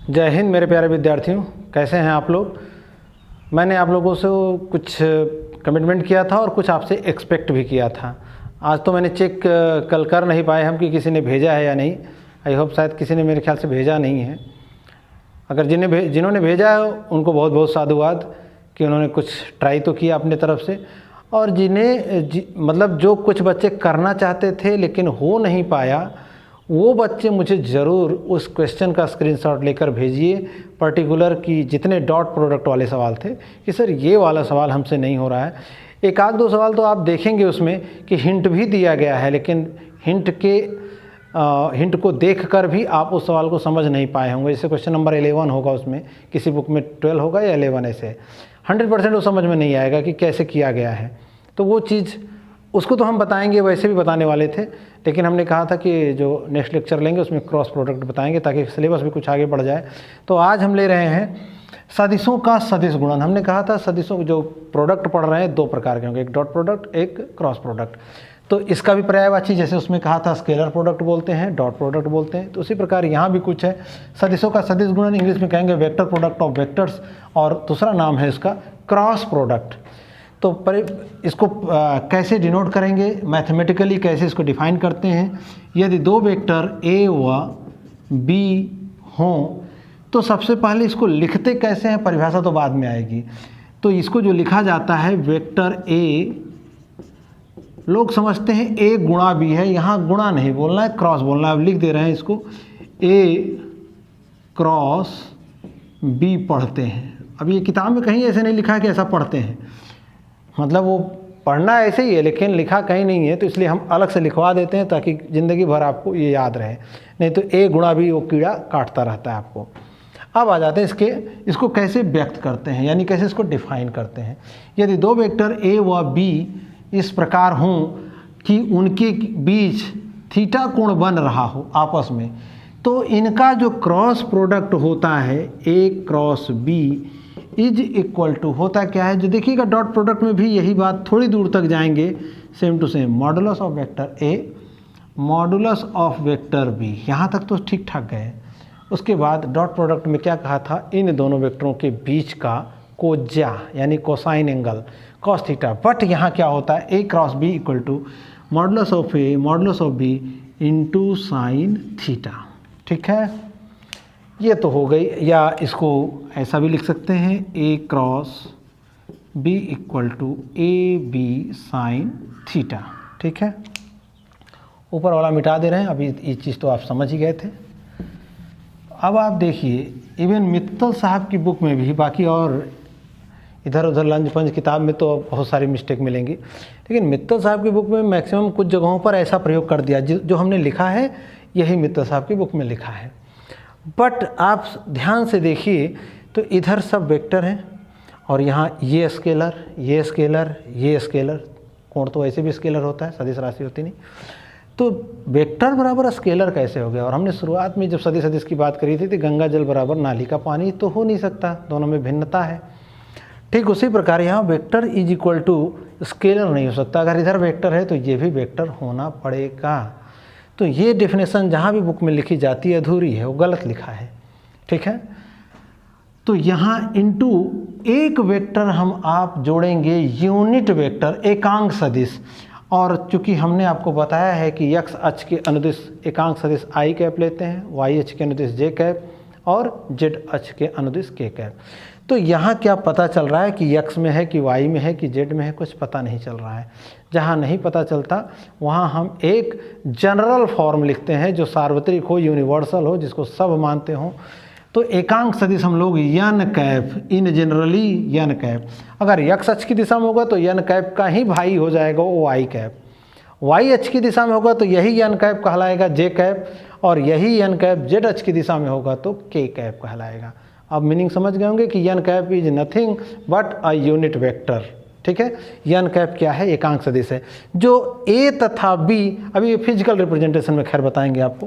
जय हिंद मेरे प्यारे विद्यार्थियों, कैसे हैं आप लोग। मैंने आप लोगों से कुछ कमिटमेंट किया था और कुछ आपसे एक्सपेक्ट भी किया था। आज तो मैंने चेक कल कर नहीं पाए हम कि किसी ने भेजा है या नहीं। आई होप शायद किसी ने मेरे ख्याल से भेजा नहीं है। अगर जिन्होंने भेजा है उनको बहुत बहुत साधुवाद कि उन्होंने कुछ ट्राई तो किया अपने तरफ से। और मतलब जो कुछ बच्चे करना चाहते थे लेकिन हो नहीं पाया, वो बच्चे मुझे ज़रूर उस क्वेश्चन का स्क्रीनशॉट लेकर भेजिए पर्टिकुलर कि जितने डॉट प्रोडक्ट वाले सवाल थे कि सर ये वाला सवाल हमसे नहीं हो रहा है। एक आध दो सवाल तो आप देखेंगे उसमें कि हिंट भी दिया गया है, लेकिन हिंट को देखकर भी आप उस सवाल को समझ नहीं पाए होंगे। जैसे क्वेश्चन नंबर 11 होगा, उसमें किसी बुक में 12 होगा या 11 ऐसे 100% वो समझ में नहीं आएगा कि कैसे किया गया है। तो वो चीज़ उसको तो हम बताएंगे, वैसे भी बताने वाले थे, लेकिन हमने कहा था कि जो नेक्स्ट लेक्चर लेंगे उसमें क्रॉस प्रोडक्ट बताएंगे ताकि सिलेबस भी कुछ आगे बढ़ जाए। तो आज हम ले रहे हैं सदिशों का सदिश गुणन। हमने कहा था सदिशों जो प्रोडक्ट पढ़ रहे हैं दो प्रकार के होंगे, एक डॉट प्रोडक्ट, एक क्रॉस प्रोडक्ट। तो इसका भी पर्यायवाची, जैसे उसमें कहा था स्केलर प्रोडक्ट बोलते हैं, डॉट प्रोडक्ट बोलते हैं, तो उसी प्रकार यहाँ भी कुछ है। सदिशों का सदिश गुणन इंग्लिश में कहेंगे वेक्टर प्रोडक्ट ऑफ वेक्टर्स, और दूसरा नाम है इसका क्रॉस प्रोडक्ट। तो इसको कैसे डिनोट करेंगे मैथमेटिकली, कैसे इसको डिफाइन करते हैं। यदि दो वेक्टर ए व बी हों तो सबसे पहले इसको लिखते कैसे हैं, परिभाषा तो बाद में आएगी। तो इसको जो लिखा जाता है वेक्टर ए, लोग समझते हैं ए गुणा बी है, यहाँ गुणा नहीं बोलना है, क्रॉस बोलना है। अब लिख दे रहे हैं इसको ए क्रॉस बी पढ़ते हैं। अब ये किताब में कहीं ऐसे नहीं लिखा है कि ऐसा पढ़ते हैं, मतलब वो पढ़ना ऐसे ही है लेकिन लिखा कहीं नहीं है, तो इसलिए हम अलग से लिखवा देते हैं ताकि ज़िंदगी भर आपको ये याद रहे। नहीं तो ए गुणा भी वो कीड़ा काटता रहता है आपको। अब आ जाते हैं इसको कैसे व्यक्त करते हैं, यानी कैसे इसको डिफाइन करते हैं। यदि दो वेक्टर ए व बी इस प्रकार हों कि उनके बीच थीटा कोण बन रहा हो आपस में, तो इनका जो क्रॉस प्रोडक्ट होता है A cross B is equal to होता क्या है, जो देखिएगा डॉट प्रोडक्ट में भी यही बात, थोड़ी दूर तक जाएंगे same to same, modulus of vector A modulus of vector B. यहाँ तक तो ठीक ठाक गए। उसके बाद डॉट प्रोडक्ट में क्या कहा था, इन दोनों वेक्टरों के बीच का कोज्या यानी cosine angle cos theta. But यहाँ क्या होता है, A cross B equal to modulus of A modulus of B into sine theta. ठीक है, ये तो हो गई। या इसको ऐसा भी लिख सकते हैं A cross B equal to A B sine theta. ठीक है, ऊपर वाला मिटा दे रहे हैं। अभी ये चीज़ तो आप समझ ही गए थे। अब आप देखिए इवन मित्तल साहब की बुक में भी, बाकी और इधर उधर लंच पंच किताब में तो बहुत सारी मिस्टेक मिलेंगी, लेकिन मित्तल साहब की बुक में मैक्सिमम कुछ जगहों पर ऐसा प्रयोग कर दिया जो हमने लिखा है यही मित्तल साहब की बुक में लिखा है। बट आप ध्यान से देखिए तो इधर सब वेक्टर हैं और यहाँ ये स्केलर, ये स्केलर, ये स्केलर। कोण तो ऐसे भी स्केलर होता है, सदिश राशि होती नहीं। तो वेक्टर बराबर स्केलर कैसे हो गया। और हमने शुरुआत में जब सदिश की बात करी थी तो गंगा जल बराबर नाली का पानी तो हो नहीं सकता, दोनों में भिन्नता है। ठीक उसी प्रकार यहाँ vector is equal to scalar नहीं हो सकता। अगर इधर वेक्टर है तो ये भी वेक्टर होना पड़ेगा। तो ये डेफिनेशन जहाँ भी बुक में लिखी जाती है अधूरी है, वो गलत लिखा है। ठीक है, तो यहाँ इनटू एक वेक्टर हम आप जोड़ेंगे यूनिट वेक्टर एकांक सदिश। और चूंकि हमने आपको बताया है कि x अक्ष के अनुदिश एकांक सदिश i कैप लेते हैं, y अक्ष के अनुदिश j कैप और z अक्ष के अनुदिश k कैप। तो यहाँ क्या पता चल रहा है कि x में है कि y में है कि z में है, कुछ पता नहीं चल रहा है। जहाँ नहीं पता चलता वहाँ हम एक जनरल फॉर्म लिखते हैं जो सार्वत्रिक हो, यूनिवर्सल हो, जिसको सब मानते हों। तो एकांक सदिश हम लोग n cap, in generally n cap. अगर x अक्ष की दिशा में होगा तो यन कैप का ही भाई हो जाएगा वो y कैप। y अक्ष की दिशा में होगा तो यही यन कैप कहलाएगा j कैप, और यही यन कैप z अक्ष की दिशा में होगा तो k कैप कहलाएगा। अब मीनिंग समझ गए होंगे कि n cap is nothing but a unit vector. ठीक है, यन कैप क्या है, एकांक सदिश है। जो a तथा b, अभी फिजिकल रिप्रेजेंटेशन में खैर बताएंगे आपको,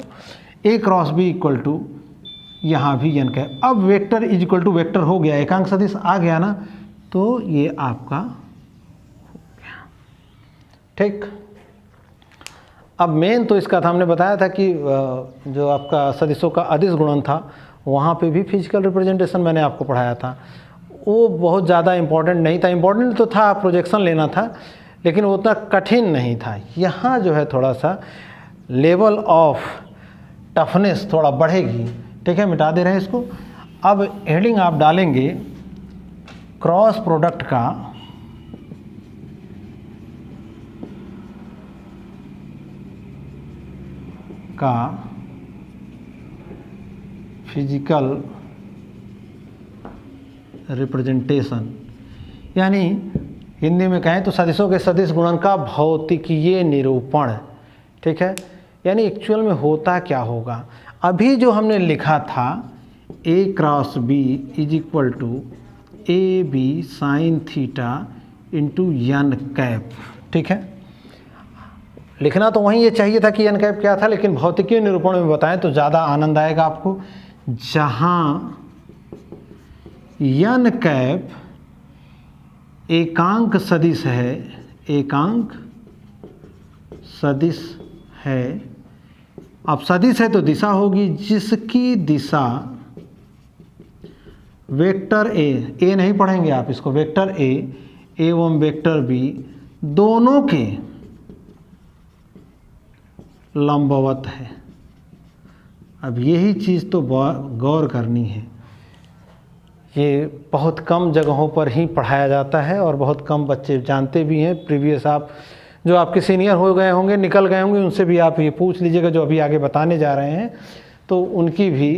a cross b equal to यहाँ भी यन कैप। अब vector is equal to vector हो गया, एकांक सदिश आ गया ना, तो ये आपका हो गया। ठीक, अब मेन तो इसका था, हमने बताया था कि जो आपका सदिशों का अदिश गुणन था वहाँ पे भी फिजिकल रिप्रेजेंटेशन मैंने आपको पढ़ाया था। वो बहुत ज़्यादा इम्पोर्टेंट नहीं था, इम्पोर्टेंट तो था, प्रोजेक्शन लेना था, लेकिन वो उतना कठिन नहीं था। यहाँ जो है थोड़ा सा लेवल ऑफ टफनेस थोड़ा बढ़ेगी। ठीक है, मिटा दे रहे हैं इसको। अब हेडिंग आप डालेंगे क्रॉस प्रोडक्ट का फिजिकल रिप्रेजेंटेशन, यानी हिंदी में कहें तो सदिशों के सदिश गुणन का भौतिकीय निरूपण। ठीक है, यानी एक्चुअल में होता क्या होगा। अभी जो हमने लिखा था A cross B is equal to A B sine theta into n cap. ठीक है, लिखना तो वहीं ये चाहिए था कि एन कैप क्या था, लेकिन भौतिकीय निरूपण में बताएं तो ज़्यादा आनंद आएगा आपको। जहाँ एन कैप एकांक सदिश है, एकांक सदिश है। अब सदिश है तो दिशा होगी, जिसकी दिशा वेक्टर ए नहीं पढ़ेंगे आप इसको, वेक्टर ए एवं वेक्टर बी दोनों के लंबवत है। अब यही चीज़ तो गौर करनी है। ये बहुत कम जगहों पर ही पढ़ाया जाता है और बहुत कम बच्चे जानते भी हैं। प्रीवियस आप जो आपके सीनियर हो गए होंगे, निकल गए होंगे, उनसे भी आप ये पूछ लीजिएगा जो अभी आगे बताने जा रहे हैं, तो उनकी भी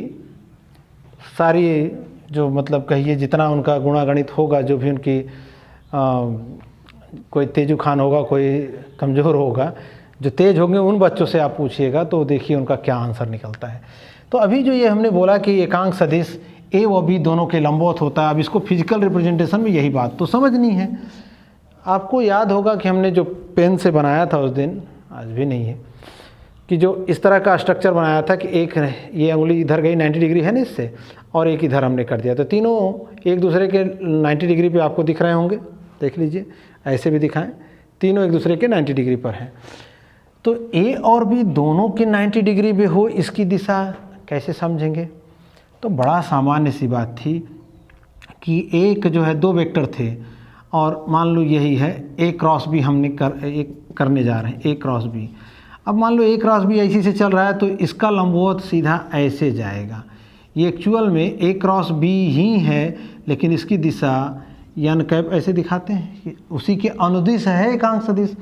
सारी जो मतलब कहिए जितना उनका गुणागणित होगा, जो भी उनकी कोई तेजू खान होगा, कोई कमज़ोर होगा, जो तेज होंगे उन बच्चों से आप पूछिएगा तो देखिए उनका क्या आंसर निकलता है। तो अभी जो ये हमने बोला कि एकांक सदिश ए व बी दोनों के लंबवत होता है, अब इसको फिजिकल रिप्रेजेंटेशन में यही बात तो समझनी है। आपको याद होगा कि हमने जो पेन से बनाया था उस दिन, आज भी नहीं है, कि जो इस तरह का स्ट्रक्चर बनाया था कि एक ये उंगली इधर गई 90 डिग्री है ना इससे, और एक इधर हमने कर दिया, तो तीनों एक दूसरे के 90 डिग्री पे आपको दिख रहे होंगे। देख लीजिए, ऐसे भी दिखाएं, तीनों एक दूसरे के 90 डिग्री पर हैं। तो ए और बी दोनों के 90 डिग्री पे हो, इसकी दिशा कैसे समझेंगे। तो बड़ा सामान्य सी बात थी कि एक जो है दो वेक्टर थे और मान लो यही है ए क्रॉस बी, हमने करने जा रहे हैं ए क्रॉस बी। अब मान लो ए क्रॉस बी ऐसी से चल रहा है तो इसका लंबवत सीधा ऐसे जाएगा। ये एक्चुअल में ए क्रॉस बी ही है, लेकिन इसकी दिशा एन कैप ऐसे दिखाते हैं, उसी के अनुदिश है एकांक सदिश।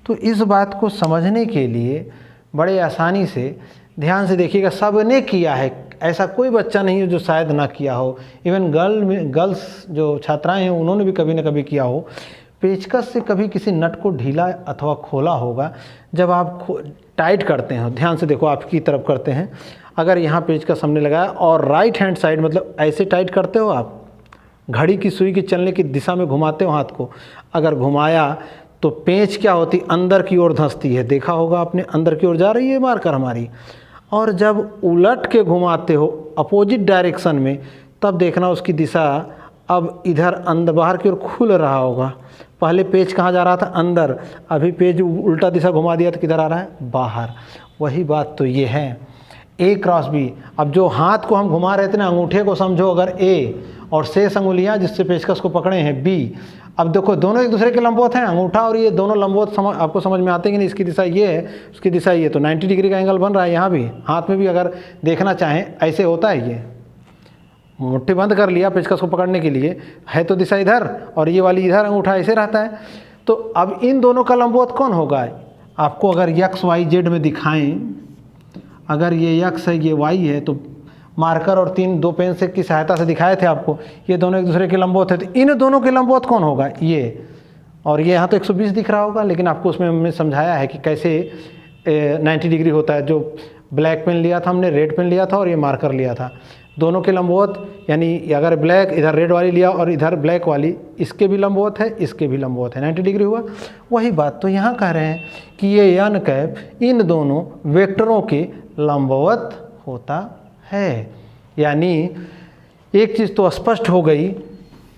तो इस बात को समझने के लिए बड़े आसानी से ध्यान से देखिएगा, सबने किया है, ऐसा कोई बच्चा नहीं है जो शायद ना किया हो। इवन गर्ल्स जो छात्राएं हैं उन्होंने भी कभी ना कभी किया हो। पेचकस से कभी किसी नट को ढीला अथवा खोला होगा। जब आप टाइट करते हैं, ध्यान से देखो, आपकी तरफ करते हैं, अगर यहाँ पेचकस हमने लगाया और राइट हैंड साइड मतलब ऐसे टाइट करते हो आप, घड़ी की सुई के चलने की दिशा में घुमाते हो हाथ को, अगर घुमाया तो पेंच क्या होती, अंदर की ओर धंसती है। देखा होगा आपने, अंदर की ओर जा रही है मारकर हमारी। और जब उलट के घुमाते हो अपोजिट डायरेक्शन में, तब देखना उसकी दिशा अब इधर अंदर बाहर की ओर खुल रहा होगा। पहले पेज कहाँ जा रहा था, अंदर, अभी पेज उल्टा दिशा घुमा दिया तो किधर आ रहा है, बाहर। वही बात तो ये है ए क्रॉस बी। अब जो हाथ को हम घुमा रहे थे ना, अंगूठे को समझो अगर ए और शेष अंगुलियाँ जिससे पेचकस को पकड़े हैं बी। अब देखो दोनों एक दूसरे के लंबवत हैं, अंगूठा और ये दोनों लंबवत आपको समझ में आते हैं कि नहीं। इसकी दिशा ये है, उसकी दिशा ये, तो 90 डिग्री का एंगल बन रहा है। यहाँ भी हाथ में भी अगर देखना चाहें ऐसे होता है, ये मुट्ठी बंद कर लिया पेचकस को पकड़ने के लिए, है तो दिशा इधर और ये वाली इधर, अंगूठा ऐसे रहता है। तो अब इन दोनों का लंबवत कौन होगा, आपको अगर एक्स वाई जेड में दिखाएं, अगर ये एक्स है ये वाई है, तो मार्कर और दो पेन से की सहायता से दिखाए थे आपको, ये दोनों एक दूसरे के लंबवत है। तो इन दोनों के लंबवत कौन होगा, ये। और ये यहाँ तो 120 दिख रहा होगा, लेकिन आपको उसमें हमने समझाया है कि कैसे 90 डिग्री होता है। जो ब्लैक पेन लिया था हमने, रेड पेन लिया था और ये मार्कर लिया था, दोनों के लंबवत, यानी अगर ब्लैक इधर रेड वाली लिया और इधर ब्लैक वाली, इसके भी लंबवत है, इसके भी लंबवत है, 90 डिग्री हुआ। वही बात तो यहाँ कह रहे हैं कि ये एन कैप इन दोनों वेक्टरों के लंबवत होता है। यानी एक चीज़ तो स्पष्ट हो गई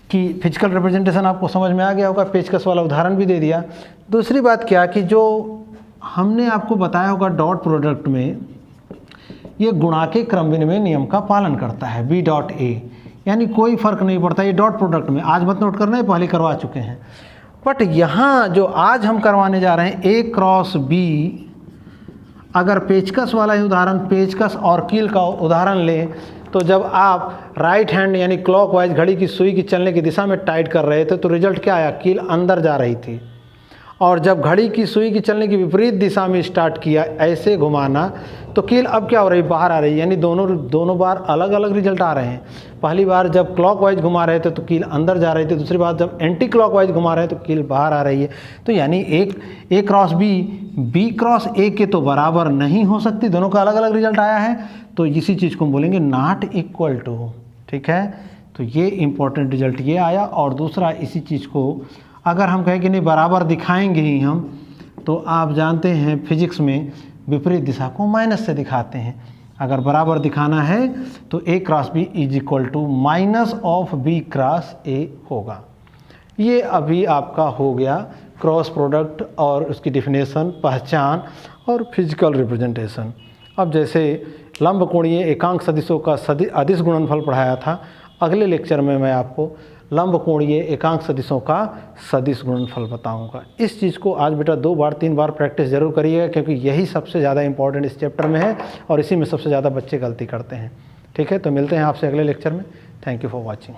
कि फिजिकल रिप्रेजेंटेशन आपको समझ में आ गया होगा, पेचकस वाला उदाहरण भी दे दिया। दूसरी बात क्या कि जो हमने आपको बताया होगा डॉट प्रोडक्ट में, ये गुणा के क्रम विनिमय नियम का पालन करता है, बी डॉट ए, यानी कोई फर्क नहीं पड़ता। ये डॉट प्रोडक्ट में आज मत नोट करना है, पहले करवा चुके हैं। बट यहाँ जो आज हम करवाने जा रहे हैं ए क्रॉस बी, अगर पेचकस वाला ही उदाहरण, पेचकस और कील का उदाहरण लें, तो जब आप राइट हैंड यानी क्लॉकवाइज घड़ी की सुई की चलने की दिशा में टाइट कर रहे थे तो रिजल्ट क्या आया, कील अंदर जा रही थी। और जब घड़ी की सुई की चलने की विपरीत दिशा में स्टार्ट किया ऐसे घुमाना, तो कील अब क्या हो रही, बाहर आ रही है, यानी दोनों बार अलग अलग रिजल्ट आ रहे हैं। पहली बार जब क्लॉकवाइज घुमा रहे थे तो कील अंदर जा रही थी, दूसरी बार जब एंटी क्लॉकवाइज घुमा रहे हैं तो कील बाहर आ रही है। तो यानी एक ए क्रॉस बी क्रॉस ए के तो बराबर नहीं हो सकती, दोनों का अलग अलग रिजल्ट आया है, तो इसी चीज़ को हम बोलेंगे नॉट इक्वल टू। ठीक है, तो ये इंपॉर्टेंट रिजल्ट ये आया। और दूसरा इसी चीज़ को अगर हम कहें कि नहीं बराबर दिखाएंगे ही हम, तो आप जानते हैं फिजिक्स में विपरीत दिशा को माइनस से दिखाते हैं। अगर बराबर दिखाना है तो A cross B is equal to minus of B cross A होगा। ये अभी आपका हो गया क्रॉस प्रोडक्ट और उसकी डिफिनेशन, पहचान और फिजिकल रिप्रेजेंटेशन। अब जैसे लंबकोणीय एकांक सदिशों का अदिश गुणनफल पढ़ाया था, अगले लेक्चर में मैं आपको लंबकोणीय एकांक सदिशों का सदिश गुणनफल बताऊंगा। इस चीज़ को आज बेटा 2 बार 3 बार प्रैक्टिस जरूर करिएगा, क्योंकि यही सबसे ज़्यादा इंपॉर्टेंट इस चैप्टर में है और इसी में सबसे ज़्यादा बच्चे गलती करते हैं। ठीक है, तो मिलते हैं आपसे अगले लेक्चर में। Thank you for watching.